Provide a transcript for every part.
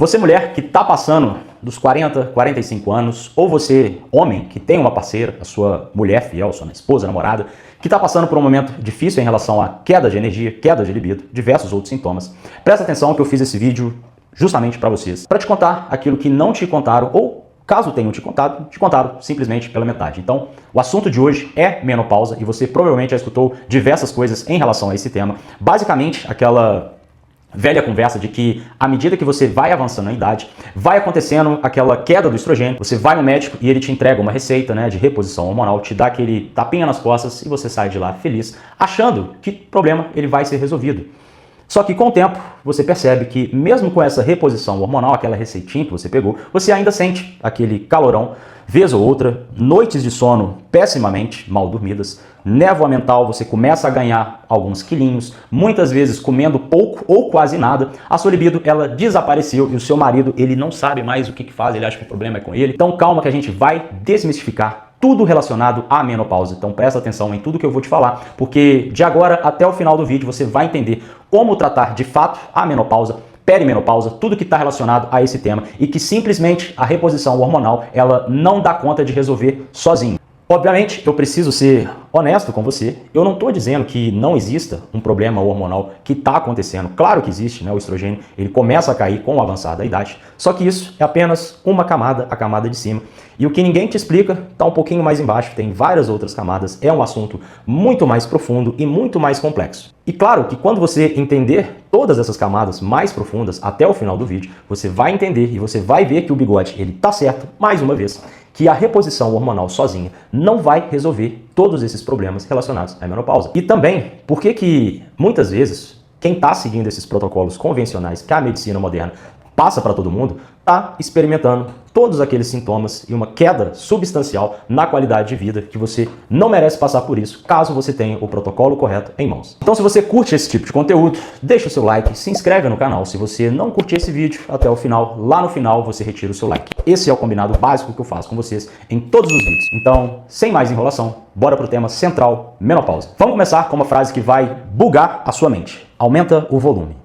Você mulher que está passando dos 40, 45 anos, ou você homem que tem uma parceira, a sua mulher fiel, sua esposa, namorada, que está passando por um momento difícil em relação à queda de energia, queda de libido, diversos outros sintomas, presta atenção que eu fiz esse vídeo justamente para vocês, para te contar aquilo que não te contaram, ou caso tenham te contaram simplesmente pela metade. Então, o assunto de hoje é menopausa, e você provavelmente já escutou diversas coisas em relação a esse tema. Basicamente, aquela velha conversa de que à medida que você vai avançando na idade, vai acontecendo aquela queda do estrogênio, você vai no médico e ele te entrega uma receita, de reposição hormonal, te dá aquele tapinha nas costas e você sai de lá feliz, achando que o problema ele vai ser resolvido. Só que com o tempo, você percebe que mesmo com essa reposição hormonal, aquela receitinha que você pegou, você ainda sente aquele calorão, vez ou outra, noites de sono pessimamente mal dormidas, névoa mental, você começa a ganhar alguns quilinhos, muitas vezes comendo pouco ou quase nada, a sua libido ela desapareceu e o seu marido ele não sabe mais o que faz, ele acha que o problema é com ele. Então calma que a gente vai desmistificar tudo relacionado à menopausa. Então presta atenção em tudo que eu vou te falar, porque de agora até o final do vídeo você vai entender como tratar de fato a menopausa, perimenopausa, tudo que está relacionado a esse tema e que simplesmente a reposição hormonal ela não dá conta de resolver sozinho. Obviamente, eu preciso ser honesto com você. Eu não estou dizendo que não exista um problema hormonal que está acontecendo. Claro que existe, O estrogênio ele começa a cair com o avançar da idade. Só que isso é apenas uma camada, a camada de cima. E o que ninguém te explica está um pouquinho mais embaixo, tem várias outras camadas. É um assunto muito mais profundo e muito mais complexo. E claro que quando você entender todas essas camadas mais profundas até o final do vídeo, você vai entender e você vai ver que o bigode ele está certo, mais uma vez, que a reposição hormonal sozinha não vai resolver todos esses problemas relacionados à menopausa. E também, por que muitas vezes quem está seguindo esses protocolos convencionais que a medicina moderna passa para todo mundo, está experimentando todos aqueles sintomas e uma queda substancial na qualidade de vida que você não merece passar por isso, caso você tenha o protocolo correto em mãos. Então se você curte esse tipo de conteúdo, deixa o seu like, se inscreve no canal. Se você não curtir esse vídeo até o final, lá no final você retira o seu like. Esse é o combinado básico que eu faço com vocês em todos os vídeos. Então, sem mais enrolação, bora pro tema central, menopausa. Vamos começar com uma frase que vai bugar a sua mente. Aumenta o volume.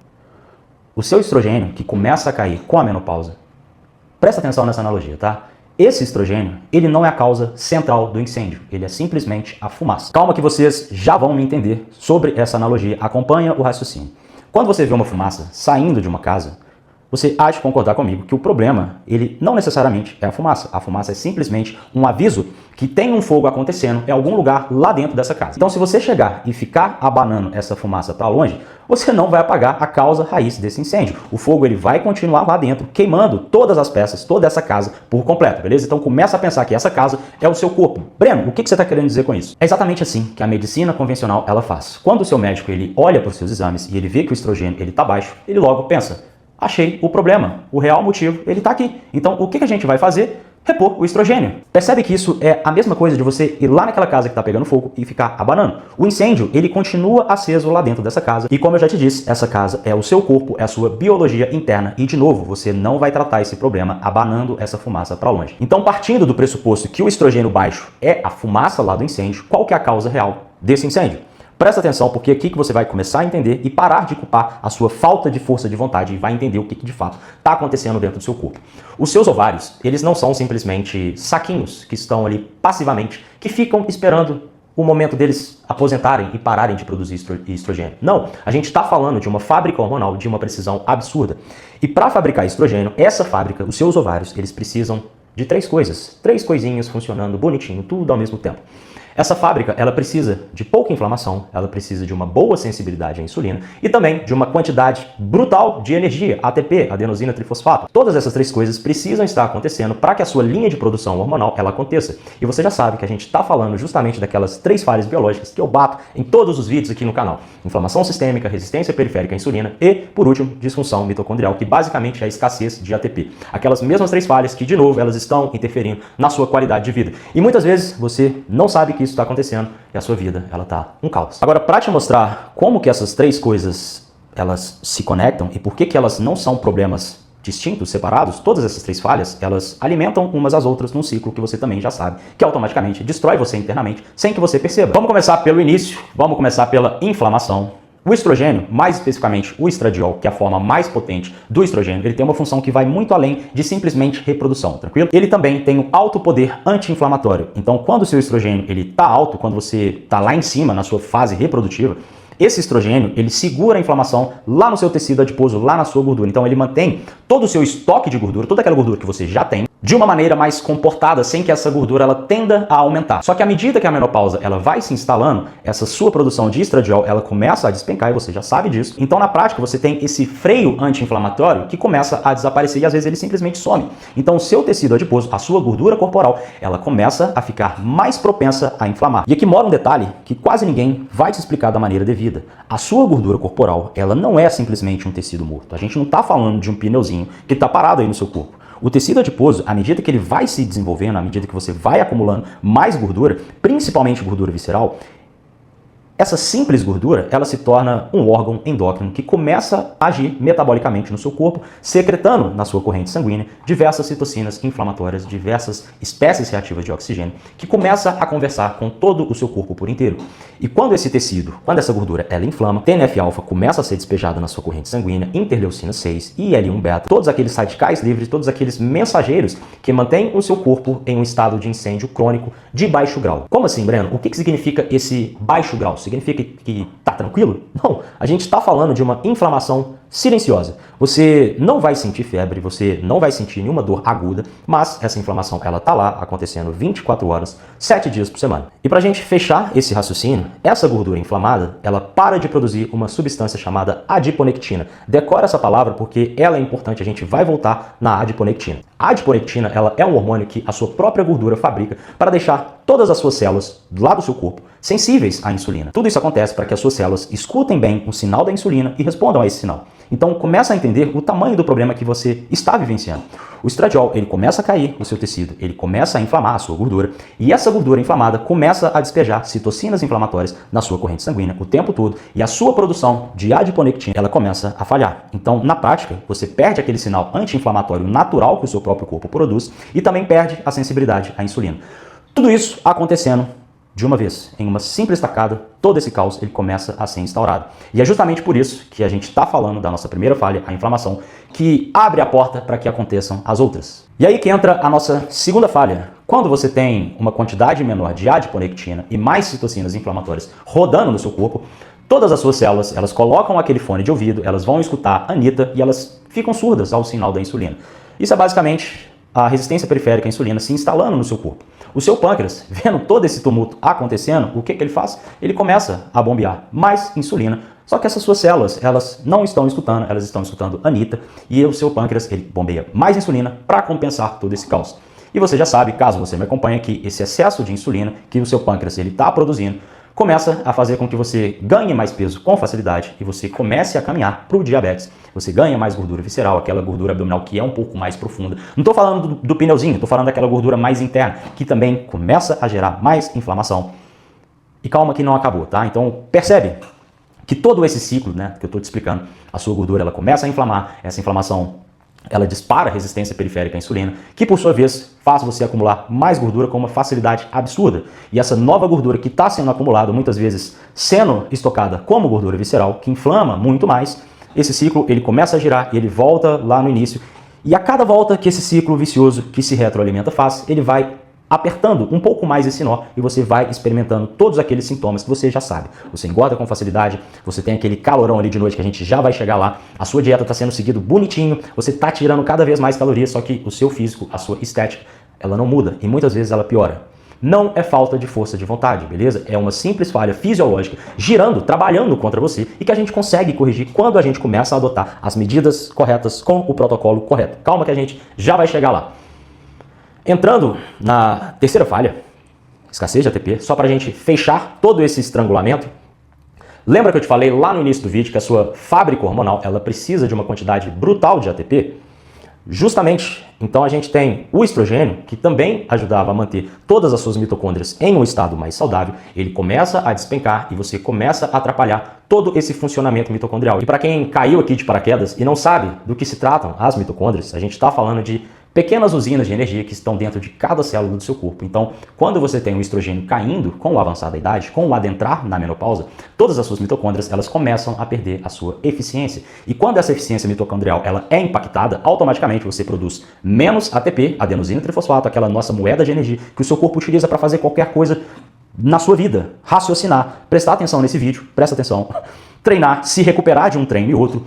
O seu estrogênio, que começa a cair com a menopausa, presta atenção nessa analogia, tá? Esse estrogênio, ele não é a causa central do incêndio, ele é simplesmente a fumaça. Calma que vocês já vão me entender sobre essa analogia, acompanha o raciocínio. Quando você vê uma fumaça saindo de uma casa, você há de concordar comigo que o problema, ele não necessariamente é a fumaça é simplesmente um aviso que tem um fogo acontecendo em algum lugar lá dentro dessa casa. Então se você chegar e ficar abanando essa fumaça para longe, você não vai apagar a causa raiz desse incêndio. O fogo ele vai continuar lá dentro, queimando todas as peças, toda essa casa por completo, beleza? Então começa a pensar que essa casa é o seu corpo. Breno, o que você está querendo dizer com isso? É exatamente assim que a medicina convencional ela faz. Quando o seu médico ele olha para os seus exames e ele vê que o estrogênio ele está baixo, ele logo pensa: achei o problema, o real motivo, ele está aqui. Então, o que a gente vai fazer? Repor o estrogênio. Percebe que isso é a mesma coisa de você ir lá naquela casa que está pegando fogo e ficar abanando. O incêndio, ele continua aceso lá dentro dessa casa. E como eu já te disse, essa casa é o seu corpo, é a sua biologia interna. E, de novo, você não vai tratar esse problema abanando essa fumaça para longe. Então, partindo do pressuposto que o estrogênio baixo é a fumaça lá do incêndio, qual que é a causa real desse incêndio? Presta atenção, porque é aqui que você vai começar a entender e parar de culpar a sua falta de força de vontade e vai entender o que de fato está acontecendo dentro do seu corpo. Os seus ovários, eles não são simplesmente saquinhos que estão ali passivamente, que ficam esperando o momento deles aposentarem e pararem de produzir estrogênio. Não, a gente está falando de uma fábrica hormonal de uma precisão absurda. E para fabricar estrogênio, essa fábrica, os seus ovários, eles precisam de três coisinhas funcionando bonitinho, tudo ao mesmo tempo. Essa fábrica, ela precisa de pouca inflamação, ela precisa de uma boa sensibilidade à insulina e também de uma quantidade brutal de energia, ATP, adenosina trifosfato. Todas essas três coisas precisam estar acontecendo para que a sua linha de produção hormonal ela aconteça. E você já sabe que a gente está falando justamente daquelas três falhas biológicas que eu bato em todos os vídeos aqui no canal. Inflamação sistêmica, resistência periférica à insulina e, por último, disfunção mitocondrial, que basicamente é a escassez de ATP. Aquelas mesmas três falhas que, de novo, elas estão interferindo na sua qualidade de vida. E muitas vezes você não sabe que isso está acontecendo e a sua vida ela tá um caos. Agora, para te mostrar como que essas três coisas elas se conectam e por que elas não são problemas distintos, separados, todas essas três falhas, elas alimentam umas às outras num ciclo que você também já sabe, que automaticamente destrói você internamente sem que você perceba. Vamos começar pelo início, vamos começar pela inflamação. O estrogênio, mais especificamente o estradiol, que é a forma mais potente do estrogênio, ele tem uma função que vai muito além de simplesmente reprodução, tranquilo? Ele também tem um alto poder anti-inflamatório. Então, quando o seu estrogênio ele tá alto, quando você tá lá em cima na sua fase reprodutiva, esse estrogênio, ele segura a inflamação lá no seu tecido adiposo, lá na sua gordura. Então ele mantém todo o seu estoque de gordura, toda aquela gordura que você já tem, de uma maneira mais comportada, sem que essa gordura ela tenda a aumentar. Só que à medida que a menopausa ela vai se instalando, essa sua produção de estradiol ela começa a despencar e você já sabe disso. Então na prática você tem esse freio anti-inflamatório que começa a desaparecer e às vezes ele simplesmente some. Então o seu tecido adiposo, a sua gordura corporal, ela começa a ficar mais propensa a inflamar. E aqui mora um detalhe que quase ninguém vai te explicar da maneira devida. A sua gordura corporal, ela não é simplesmente um tecido morto. A gente não está falando de um pneuzinho que está parado aí no seu corpo. O tecido adiposo, à medida que ele vai se desenvolvendo, à medida que você vai acumulando mais gordura, principalmente gordura visceral, essa simples gordura, ela se torna um órgão endócrino que começa a agir metabolicamente no seu corpo, secretando na sua corrente sanguínea diversas citocinas inflamatórias, diversas espécies reativas de oxigênio, que começa a conversar com todo o seu corpo por inteiro. E quando esse tecido, quando essa gordura, ela inflama, TNF-alfa começa a ser despejado na sua corrente sanguínea, interleucina 6 e IL-1-beta, todos aqueles radicais livres, todos aqueles mensageiros que mantêm o seu corpo em um estado de incêndio crônico de baixo grau. Como assim, Breno? O que significa esse baixo grau? Significa que tá tranquilo? Não, a gente está falando de uma inflamação silenciosa. Você não vai sentir febre, você não vai sentir nenhuma dor aguda, mas essa inflamação ela tá lá acontecendo 24 horas, 7 dias por semana. E pra gente fechar esse raciocínio, essa gordura inflamada, ela para de produzir uma substância chamada adiponectina. Decora essa palavra porque ela é importante, a gente vai voltar na adiponectina. A adiponectina, ela é um hormônio que a sua própria gordura fabrica para deixar todas as suas células lá do seu corpo sensíveis à insulina. Tudo isso acontece para que as suas células escutem bem o sinal da insulina e respondam a esse sinal. Então começa a entender o tamanho do problema que você está vivenciando. O estradiol, ele começa a cair no seu tecido, ele começa a inflamar a sua gordura e essa gordura inflamada começa a despejar citocinas inflamatórias na sua corrente sanguínea o tempo todo e a sua produção de adiponectina, ela começa a falhar. Então, na prática, você perde aquele sinal anti-inflamatório natural que o seu próprio corpo produz e também perde a sensibilidade à insulina. Tudo isso acontecendo de uma vez, em uma simples tacada, todo esse caos ele começa a ser instaurado. E é justamente por isso que a gente está falando da nossa primeira falha, a inflamação, que abre a porta para que aconteçam as outras. E aí que entra a nossa segunda falha. Quando você tem uma quantidade menor de adiponectina e mais citocinas inflamatórias rodando no seu corpo, todas as suas células, elas colocam aquele fone de ouvido, elas vão escutar a Anitta e elas ficam surdas ao sinal da insulina. Isso é basicamente a resistência periférica à insulina se instalando no seu corpo. O seu pâncreas, vendo todo esse tumulto acontecendo, o que ele faz? Ele começa a bombear mais insulina, só que essas suas células, elas não estão escutando, elas estão escutando a Anitta, e o seu pâncreas, ele bombeia mais insulina para compensar todo esse caos. E você já sabe, caso você me acompanhe, que esse excesso de insulina que o seu pâncreas está produzindo, começa a fazer com que você ganhe mais peso com facilidade e você comece a caminhar para o diabetes. Você ganha mais gordura visceral, aquela gordura abdominal que é um pouco mais profunda. Não estou falando do pneuzinho, estou falando daquela gordura mais interna, que também começa a gerar mais inflamação. E calma que não acabou, tá? Então percebe que todo esse ciclo, né, que eu estou te explicando, a sua gordura ela começa a inflamar, essa inflamação ela dispara a resistência periférica à insulina, que por sua vez faz você acumular mais gordura com uma facilidade absurda. E essa nova gordura que está sendo acumulada, muitas vezes sendo estocada como gordura visceral, que inflama muito mais, esse ciclo ele começa a girar e ele volta lá no início. E a cada volta que esse ciclo vicioso que se retroalimenta faz, ele vai apertando um pouco mais esse nó e você vai experimentando todos aqueles sintomas que você já sabe. Você engorda com facilidade, você tem aquele calorão ali de noite que a gente já vai chegar lá, a sua dieta está sendo seguida bonitinho, você está tirando cada vez mais calorias, só que o seu físico, a sua estética, ela não muda e muitas vezes ela piora. Não é falta de força de vontade, beleza? É uma simples falha fisiológica girando, trabalhando contra você e que a gente consegue corrigir quando a gente começa a adotar as medidas corretas com o protocolo correto. Calma que a gente já vai chegar lá. Entrando na terceira falha, escassez de ATP, só para a gente fechar todo esse estrangulamento, lembra que eu te falei lá no início do vídeo que a sua fábrica hormonal ela precisa de uma quantidade brutal de ATP? Justamente, então a gente tem o estrogênio, que também ajudava a manter todas as suas mitocôndrias em um estado mais saudável, ele começa a despencar e você começa a atrapalhar todo esse funcionamento mitocondrial. E para quem caiu aqui de paraquedas e não sabe do que se tratam as mitocôndrias, a gente está falando de pequenas usinas de energia que estão dentro de cada célula do seu corpo. Então, quando você tem o estrogênio caindo com o avançar da idade, com o adentrar na menopausa, todas as suas mitocôndrias elas começam a perder a sua eficiência. E quando essa eficiência mitocondrial ela é impactada, automaticamente você produz menos ATP, adenosina trifosfato, aquela nossa moeda de energia que o seu corpo utiliza para fazer qualquer coisa na sua vida, raciocinar, prestar atenção nesse vídeo, presta atenção, treinar, se recuperar de um treino e outro,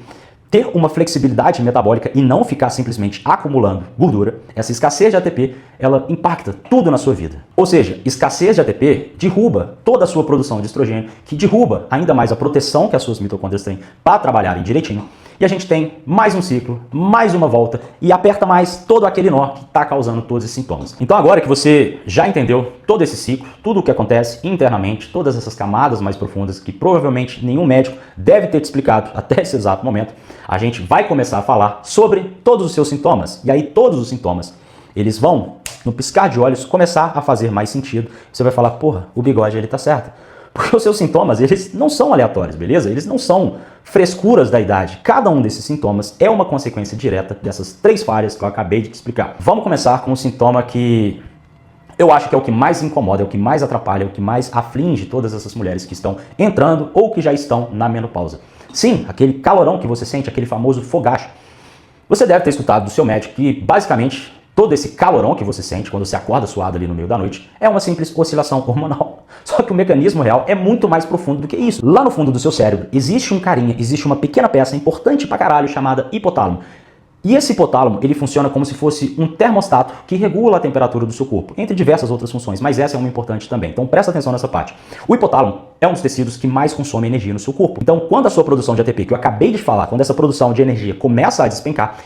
ter uma flexibilidade metabólica e não ficar simplesmente acumulando gordura. Essa escassez de ATP, ela impacta tudo na sua vida. Ou seja, escassez de ATP derruba toda a sua produção de estrogênio, que derruba ainda mais a proteção que as suas mitocôndrias têm para trabalharem direitinho. E a gente tem mais um ciclo, mais uma volta e aperta mais todo aquele nó que está causando todos esses sintomas. Então agora que você já entendeu todo esse ciclo, tudo o que acontece internamente, todas essas camadas mais profundas que provavelmente nenhum médico deve ter te explicado até esse exato momento, a gente vai começar a falar sobre todos os seus sintomas. E aí todos os sintomas, eles vão, no piscar de olhos, começar a fazer mais sentido. Você vai falar, porra, o bigode ele tá certo. Porque os seus sintomas, eles não são aleatórios, beleza? Eles não são frescuras da idade. Cada um desses sintomas é uma consequência direta dessas 3 falhas que eu acabei de te explicar. Vamos começar com um sintoma que eu acho que é o que mais incomoda, é o que mais atrapalha, é o que mais aflige todas essas mulheres que estão entrando ou que já estão na menopausa. Sim, aquele calorão que você sente, aquele famoso fogacho. Você deve ter escutado do seu médico que, basicamente, todo esse calorão que você sente quando você acorda suado ali no meio da noite é uma simples oscilação hormonal. Só que o mecanismo real é muito mais profundo do que isso. Lá no fundo do seu cérebro existe um carinha, existe uma pequena peça importante pra caralho chamada hipotálamo. E esse hipotálamo, ele funciona como se fosse um termostato que regula a temperatura do seu corpo, entre diversas outras funções, mas essa é uma importante também. Então presta atenção nessa parte. O hipotálamo é um dos tecidos que mais consome energia no seu corpo. Então quando a sua produção de ATP, que eu acabei de falar, quando essa produção de energia começa a despencar,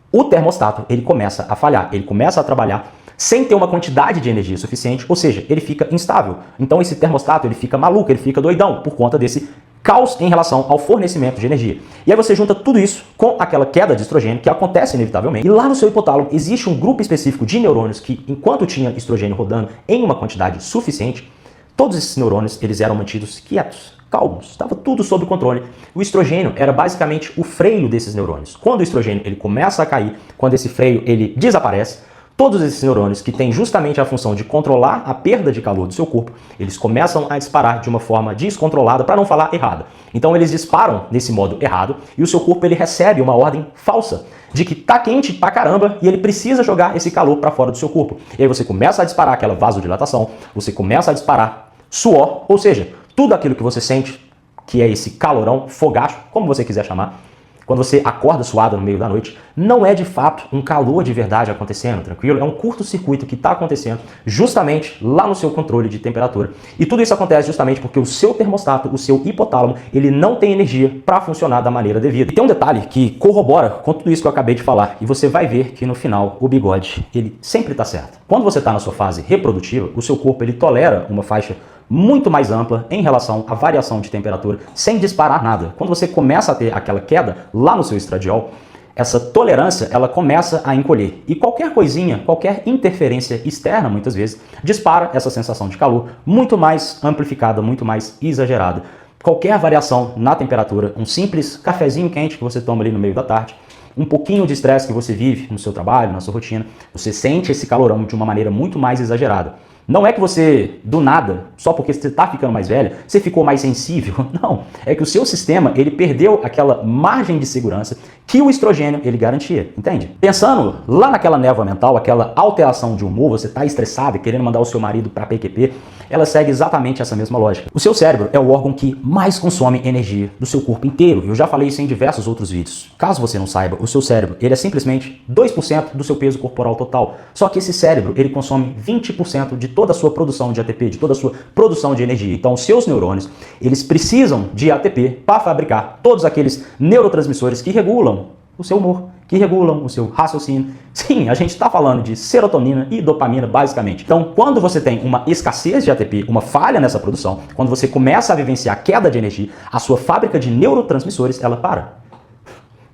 o termostato, ele começa a falhar, ele começa a trabalhar sem ter uma quantidade de energia suficiente, ou seja, ele fica instável. Então esse termostato, ele fica maluco, ele fica doidão, por conta desse caos em relação ao fornecimento de energia. E aí você junta tudo isso com aquela queda de estrogênio que acontece inevitavelmente. E lá no seu hipotálamo existe um grupo específico de neurônios que, enquanto tinha estrogênio rodando em uma quantidade suficiente, todos esses neurônios eles eram mantidos quietos, calmos, estava tudo sob controle. O estrogênio era basicamente o freio desses neurônios. Quando o estrogênio ele começa a cair, quando esse freio ele desaparece, todos esses neurônios que têm justamente a função de controlar a perda de calor do seu corpo, eles começam a disparar de uma forma descontrolada, para não falar errada. Então eles disparam nesse modo errado e o seu corpo ele recebe uma ordem falsa de que tá quente pra caramba e ele precisa jogar esse calor para fora do seu corpo. E aí você começa a disparar aquela vasodilatação, você começa a disparar suor, ou seja, tudo aquilo que você sente, que é esse calorão, fogacho, como você quiser chamar, quando você acorda suado no meio da noite, não é de fato um calor de verdade acontecendo, tranquilo? É um curto-circuito que está acontecendo justamente lá no seu controle de temperatura. E tudo isso acontece justamente porque o seu termostato, o seu hipotálamo, ele não tem energia para funcionar da maneira devida. E tem um detalhe que corrobora com tudo isso que eu acabei de falar, e você vai ver que no final o bigode, ele sempre está certo. Quando você está na sua fase reprodutiva, o seu corpo ele tolera uma faixa muito mais ampla em relação à variação de temperatura, sem disparar nada. Quando você começa a ter aquela queda lá no seu estradiol, essa tolerância ela começa a encolher. E qualquer coisinha, qualquer interferência externa, muitas vezes, dispara essa sensação de calor muito mais amplificada, muito mais exagerada. Qualquer variação na temperatura, um simples cafezinho quente que você toma ali no meio da tarde, um pouquinho de estresse que você vive no seu trabalho, na sua rotina, você sente esse calorão de uma maneira muito mais exagerada. Não é que você, do nada, só porque você está ficando mais velha, você ficou mais sensível. Não. É que o seu sistema, ele perdeu aquela margem de segurança que o estrogênio, ele garantia. Entende? Pensando lá naquela névoa mental, aquela alteração de humor, você está estressado e querendo mandar o seu marido para PQP, ela segue exatamente essa mesma lógica. O seu cérebro é o órgão que mais consome energia do seu corpo inteiro. Eu já falei isso em diversos outros vídeos. Caso você não saiba, o seu cérebro, ele é simplesmente 2% do seu peso corporal total. Só que esse cérebro, ele consome 20% de toda a sua produção de ATP, de toda a sua produção de energia. Então, os seus neurônios, eles precisam de ATP para fabricar todos aqueles neurotransmissores que regulam o seu humor, que regulam o seu raciocínio. Sim, a gente está falando de serotonina e dopamina, basicamente. Então, quando você tem uma escassez de ATP, uma falha nessa produção, quando você começa a vivenciar queda de energia, a sua fábrica de neurotransmissores, ela para.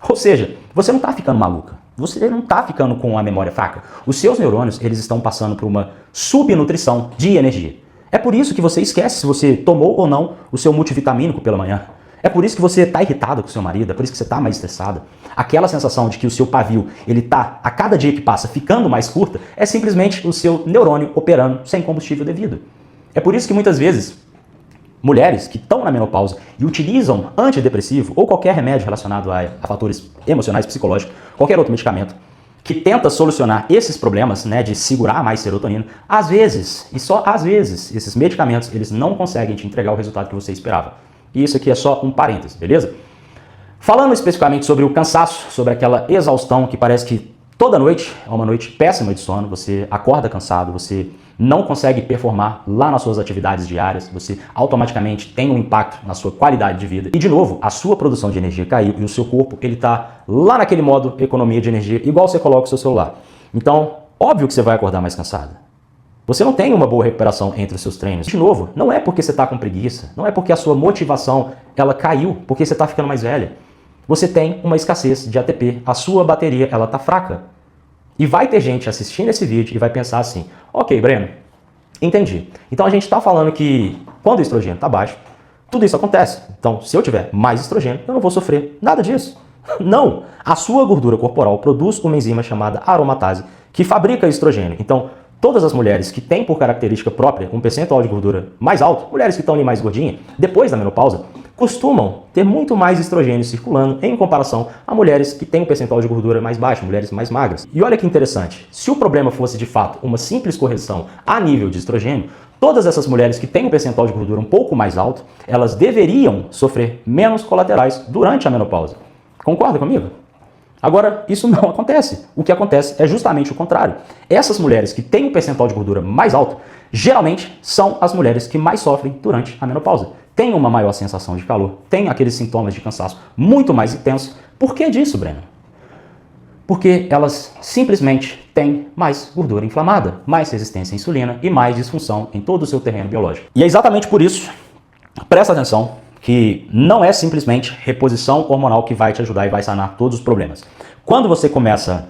Ou seja, você não está ficando maluca. Você não está ficando com a memória fraca. Os seus neurônios, eles estão passando por uma subnutrição de energia. É por isso que você esquece se você tomou ou não o seu multivitamínico pela manhã. É por isso que você está irritado com o seu marido, é por isso que você está mais estressada. Aquela sensação de que o seu pavio, ele está, a cada dia que passa, ficando mais curta, é simplesmente o seu neurônio operando sem combustível devido. É por isso que muitas vezes, mulheres que estão na menopausa e utilizam antidepressivo ou qualquer remédio relacionado a fatores emocionais, psicológicos, qualquer outro medicamento, que tenta solucionar esses problemas, né, de segurar mais serotonina, às vezes, e só às vezes, esses medicamentos, eles não conseguem te entregar o resultado que você esperava. E isso aqui é só um parêntese, beleza? Falando especificamente sobre o cansaço, sobre aquela exaustão que parece que toda noite é uma noite péssima de sono, você acorda cansado, você não consegue performar lá nas suas atividades diárias, você automaticamente tem um impacto na sua qualidade de vida. E de novo, a sua produção de energia caiu e o seu corpo, ele tá lá naquele modo economia de energia, igual você coloca o seu celular. Então, óbvio que você vai acordar mais cansado. Você não tem uma boa recuperação entre os seus treinos. De novo, não é porque você está com preguiça, não é porque a sua motivação ela caiu, porque você está ficando mais velha. Você tem uma escassez de ATP, a sua bateria ela está fraca. E vai ter gente assistindo esse vídeo e vai pensar assim, ok, Breno, entendi. Então a gente está falando que quando o estrogênio está baixo, tudo isso acontece. Então se eu tiver mais estrogênio, eu não vou sofrer nada disso. Não! A sua gordura corporal produz uma enzima chamada aromatase que fabrica estrogênio. Então todas as mulheres que têm por característica própria um percentual de gordura mais alto, mulheres que estão ali mais gordinhas, depois da menopausa, costumam ter muito mais estrogênio circulando em comparação a mulheres que têm um percentual de gordura mais baixo, mulheres mais magras. E olha que interessante, se o problema fosse de fato uma simples correção a nível de estrogênio, todas essas mulheres que têm um percentual de gordura um pouco mais alto, elas deveriam sofrer menos colaterais durante a menopausa. Concorda comigo? Agora, isso não acontece. O que acontece é justamente o contrário. Essas mulheres que têm um percentual de gordura mais alto, geralmente são as mulheres que mais sofrem durante a menopausa. Tem uma maior sensação de calor, tem aqueles sintomas de cansaço muito mais intensos. Por que disso, Breno? Porque elas simplesmente têm mais gordura inflamada, mais resistência à insulina e mais disfunção em todo o seu terreno biológico. E é exatamente por isso, presta atenção, que não é simplesmente reposição hormonal que vai te ajudar e vai sanar todos os problemas. Quando você começa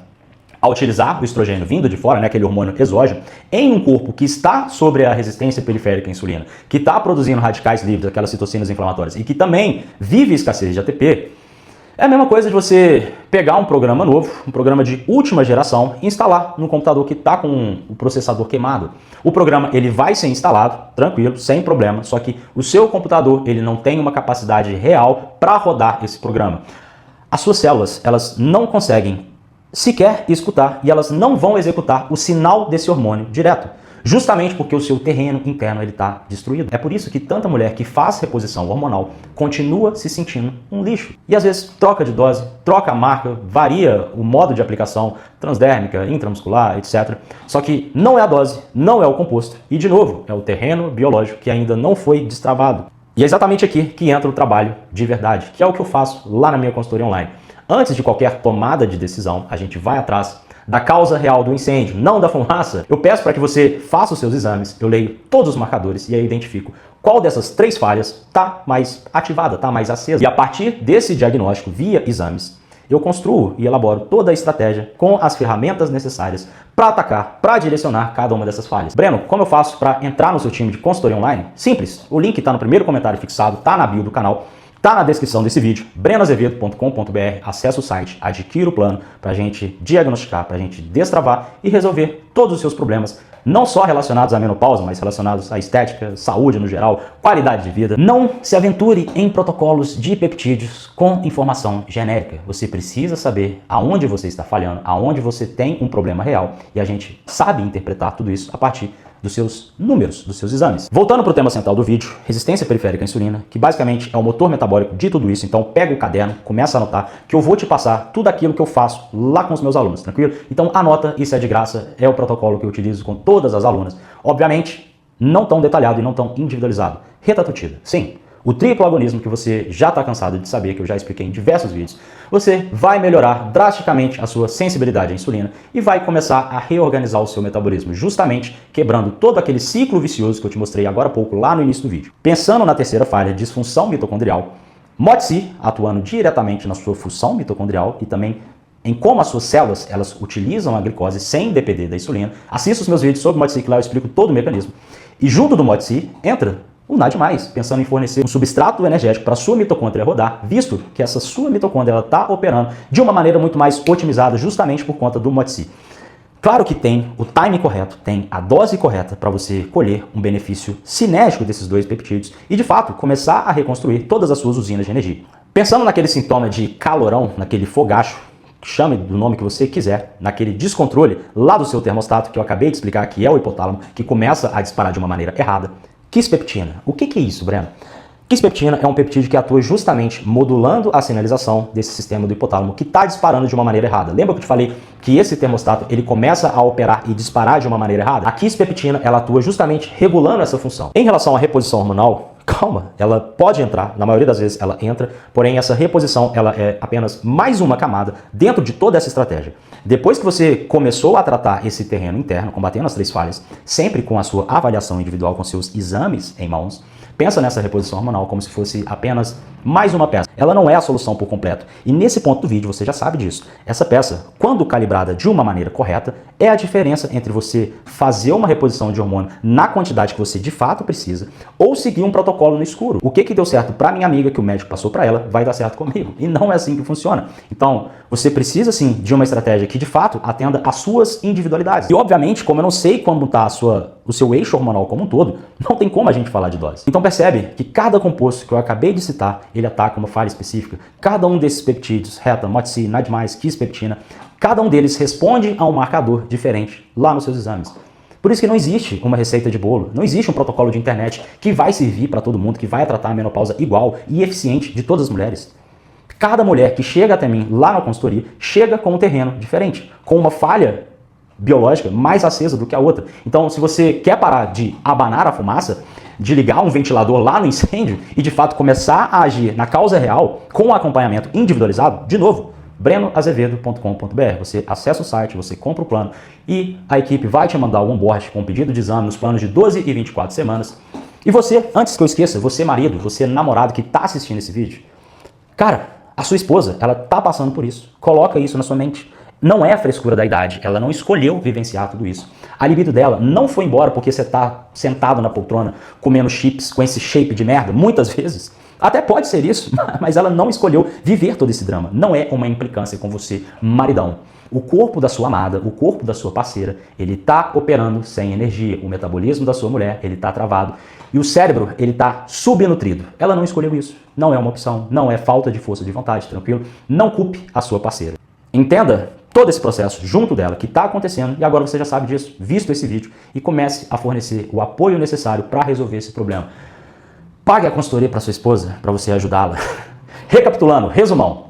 a utilizar o estrogênio vindo de fora, né, aquele hormônio exógeno, em um corpo que está sobre a resistência periférica à insulina, que está produzindo radicais livres, aquelas citocinas inflamatórias, e que também vive escassez de ATP, é a mesma coisa de você pegar um programa novo, um programa de última geração, e instalar no computador que está com o processador queimado. O programa ele vai ser instalado, tranquilo, sem problema, só que o seu computador ele não tem uma capacidade real para rodar esse programa. As suas células elas não conseguem sequer escutar e elas não vão executar o sinal desse hormônio direto. Justamente porque o seu terreno interno está destruído. É por isso que tanta mulher que faz reposição hormonal continua se sentindo um lixo. E às vezes troca de dose, troca a marca, varia o modo de aplicação, transdérmica, intramuscular, etc. Só que não é a dose, não é o composto. E de novo, é o terreno biológico que ainda não foi destravado. E é exatamente aqui que entra o trabalho de verdade, que é o que eu faço lá na minha consultoria online. Antes de qualquer tomada de decisão, a gente vai atrás da causa real do incêndio, não da fumaça. Eu peço para que você faça os seus exames, eu leio todos os marcadores e aí identifico qual dessas 3 falhas está mais ativada, está mais acesa. E a partir desse diagnóstico via exames, eu construo e elaboro toda a estratégia com as ferramentas necessárias para atacar, para direcionar cada uma dessas falhas. Breno, como eu faço para entrar no seu time de consultoria online? Simples, o link está no primeiro comentário fixado, está na bio do canal. Tá na descrição desse vídeo, brenoazevedo.com.br, acessa o site, adquira o plano para a gente diagnosticar, para a gente destravar e resolver todos os seus problemas, não só relacionados à menopausa, mas relacionados à estética, saúde no geral, qualidade de vida. Não se aventure em protocolos de peptídeos com informação genérica. Você precisa saber aonde você está falhando, aonde você tem um problema real e a gente sabe interpretar tudo isso a partir dos seus números, dos seus exames. Voltando para o tema central do vídeo, resistência periférica à insulina, que basicamente é o motor metabólico de tudo isso. Então pega o caderno, começa a anotar, que eu vou te passar tudo aquilo que eu faço lá com os meus alunos, tranquilo? Então anota, isso é de graça, é o protocolo que eu utilizo com todas as alunas. Obviamente, não tão detalhado e não tão individualizado. Retatutida, sim. O triplo agonismo que você já está cansado de saber, que eu já expliquei em diversos vídeos, você vai melhorar drasticamente a sua sensibilidade à insulina e vai começar a reorganizar o seu metabolismo, justamente quebrando todo aquele ciclo vicioso que eu te mostrei agora há pouco lá no início do vídeo. Pensando na terceira falha, disfunção mitocondrial, MOTS-c atuando diretamente na sua função mitocondrial e também em como as suas células elas utilizam a glicose sem depender da insulina. Assista os meus vídeos sobre MOTS-c, que lá eu explico todo o mecanismo. E junto do MOTS-c entra o nada demais, pensando em fornecer um substrato energético para a sua mitocôndria rodar, visto que essa sua mitocôndria está operando de uma maneira muito mais otimizada justamente por conta do MOTS-c. Claro que tem o time correto, tem a dose correta para você colher um benefício sinérgico desses dois peptídeos e, de fato, começar a reconstruir todas as suas usinas de energia. Pensando naquele sintoma de calorão, naquele fogacho, chame do nome que você quiser, naquele descontrole lá do seu termostato, que eu acabei de explicar que é o hipotálamo, que começa a disparar de uma maneira errada. Quispeptina. O que é isso, Breno? Quispeptina é um peptídeo que atua justamente modulando a sinalização desse sistema do hipotálamo que está disparando de uma maneira errada. Lembra que eu te falei que esse termostato ele começa a operar e disparar de uma maneira errada? A quispeptina ela atua justamente regulando essa função. Em relação à reposição hormonal, calma, ela pode entrar, na maioria das vezes ela entra, porém essa reposição ela é apenas mais uma camada dentro de toda essa estratégia. Depois que você começou a tratar esse terreno interno, combatendo as três falhas, sempre com a sua avaliação individual, com seus exames em mãos, pensa nessa reposição hormonal como se fosse apenas mais uma peça. Ela não é a solução por completo. E nesse ponto do vídeo você já sabe disso. Essa peça, quando calibrada de uma maneira correta, é a diferença entre você fazer uma reposição de hormônio na quantidade que você de fato precisa ou seguir um protocolo no escuro. O que deu certo para minha amiga, que o médico passou para ela, vai dar certo comigo. E não é assim que funciona. Então, você precisa sim de uma estratégia que de fato atenda às suas individualidades. E obviamente, como eu não sei como está o seu eixo hormonal como um todo, não tem como a gente falar de dose. Então percebe que cada composto que eu acabei de citar, ele ataca uma falha específica. Cada um desses peptídeos, Reta, MOTS-c, NAD+, quispeptina, cada um deles responde a um marcador diferente lá nos seus exames. Por isso que não existe uma receita de bolo, não existe um protocolo de internet que vai servir para todo mundo, que vai tratar a menopausa igual e eficiente de todas as mulheres. Cada mulher que chega até mim lá na consultoria chega com um terreno diferente, com uma falha biológica mais acesa do que a outra. Então, se você quer parar de abanar a fumaça, de ligar um ventilador lá no incêndio e de fato começar a agir na causa real com um acompanhamento individualizado, de novo, brenoazevedo.com.br. Você acessa o site, você compra o plano e a equipe vai te mandar o onboard com o pedido de exame nos planos de 12 e 24 semanas. E você, antes que eu esqueça, você marido, você namorado que está assistindo esse vídeo, cara, a sua esposa, ela tá passando por isso. Coloca isso na sua mente. Não é a frescura da idade, ela não escolheu vivenciar tudo isso. A libido dela não foi embora porque você tá sentado na poltrona comendo chips com esse shape de merda, muitas vezes. Até pode ser isso, mas ela não escolheu viver todo esse drama. Não é uma implicância com você, maridão. O corpo da sua amada, o corpo da sua parceira, ele tá operando sem energia. O metabolismo da sua mulher, ele tá travado. E o cérebro, ele tá subnutrido. Ela não escolheu isso. Não é uma opção, não é falta de força de vontade, tranquilo? Não culpe a sua parceira. Entenda todo esse processo junto dela que está acontecendo e agora você já sabe disso, visto esse vídeo, e comece a fornecer o apoio necessário para resolver esse problema. Pague a consultoria para sua esposa, para você ajudá-la. Recapitulando, resumão,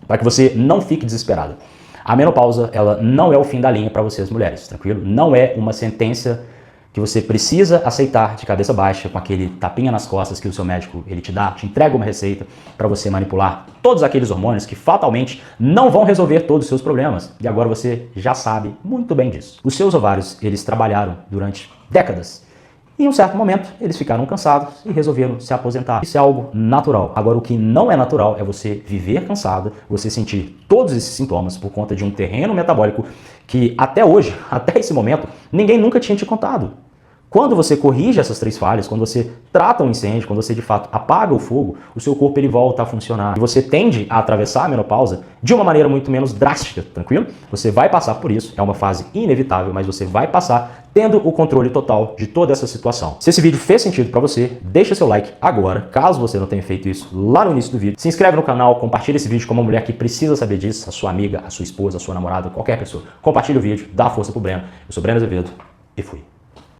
para que você não fique desesperada. A menopausa, ela não é o fim da linha para vocês mulheres, tranquilo? Não é uma sentença que você precisa aceitar de cabeça baixa, com aquele tapinha nas costas que o seu médico ele te dá, te entrega uma receita para você manipular todos aqueles hormônios que fatalmente não vão resolver todos os seus problemas. E agora você já sabe muito bem disso. Os seus ovários, eles trabalharam durante décadas. E em um certo momento, eles ficaram cansados e resolveram se aposentar. Isso é algo natural. Agora, o que não é natural é você viver cansado, você sentir todos esses sintomas por conta de um terreno metabólico que até hoje, até esse momento, ninguém nunca tinha te contado. Quando você corrige essas três falhas, quando você trata um incêndio, quando você de fato apaga o fogo, o seu corpo ele volta a funcionar. E você tende a atravessar a menopausa de uma maneira muito menos drástica, tranquilo? Você vai passar por isso, é uma fase inevitável, mas você vai passar tendo o controle total de toda essa situação. Se esse vídeo fez sentido para você, deixa seu like agora, caso você não tenha feito isso lá no início do vídeo. Se inscreve no canal, compartilha esse vídeo com uma mulher que precisa saber disso, a sua amiga, a sua esposa, a sua namorada, qualquer pessoa. Compartilha o vídeo, dá força pro Breno. Eu sou Breno Azevedo e fui.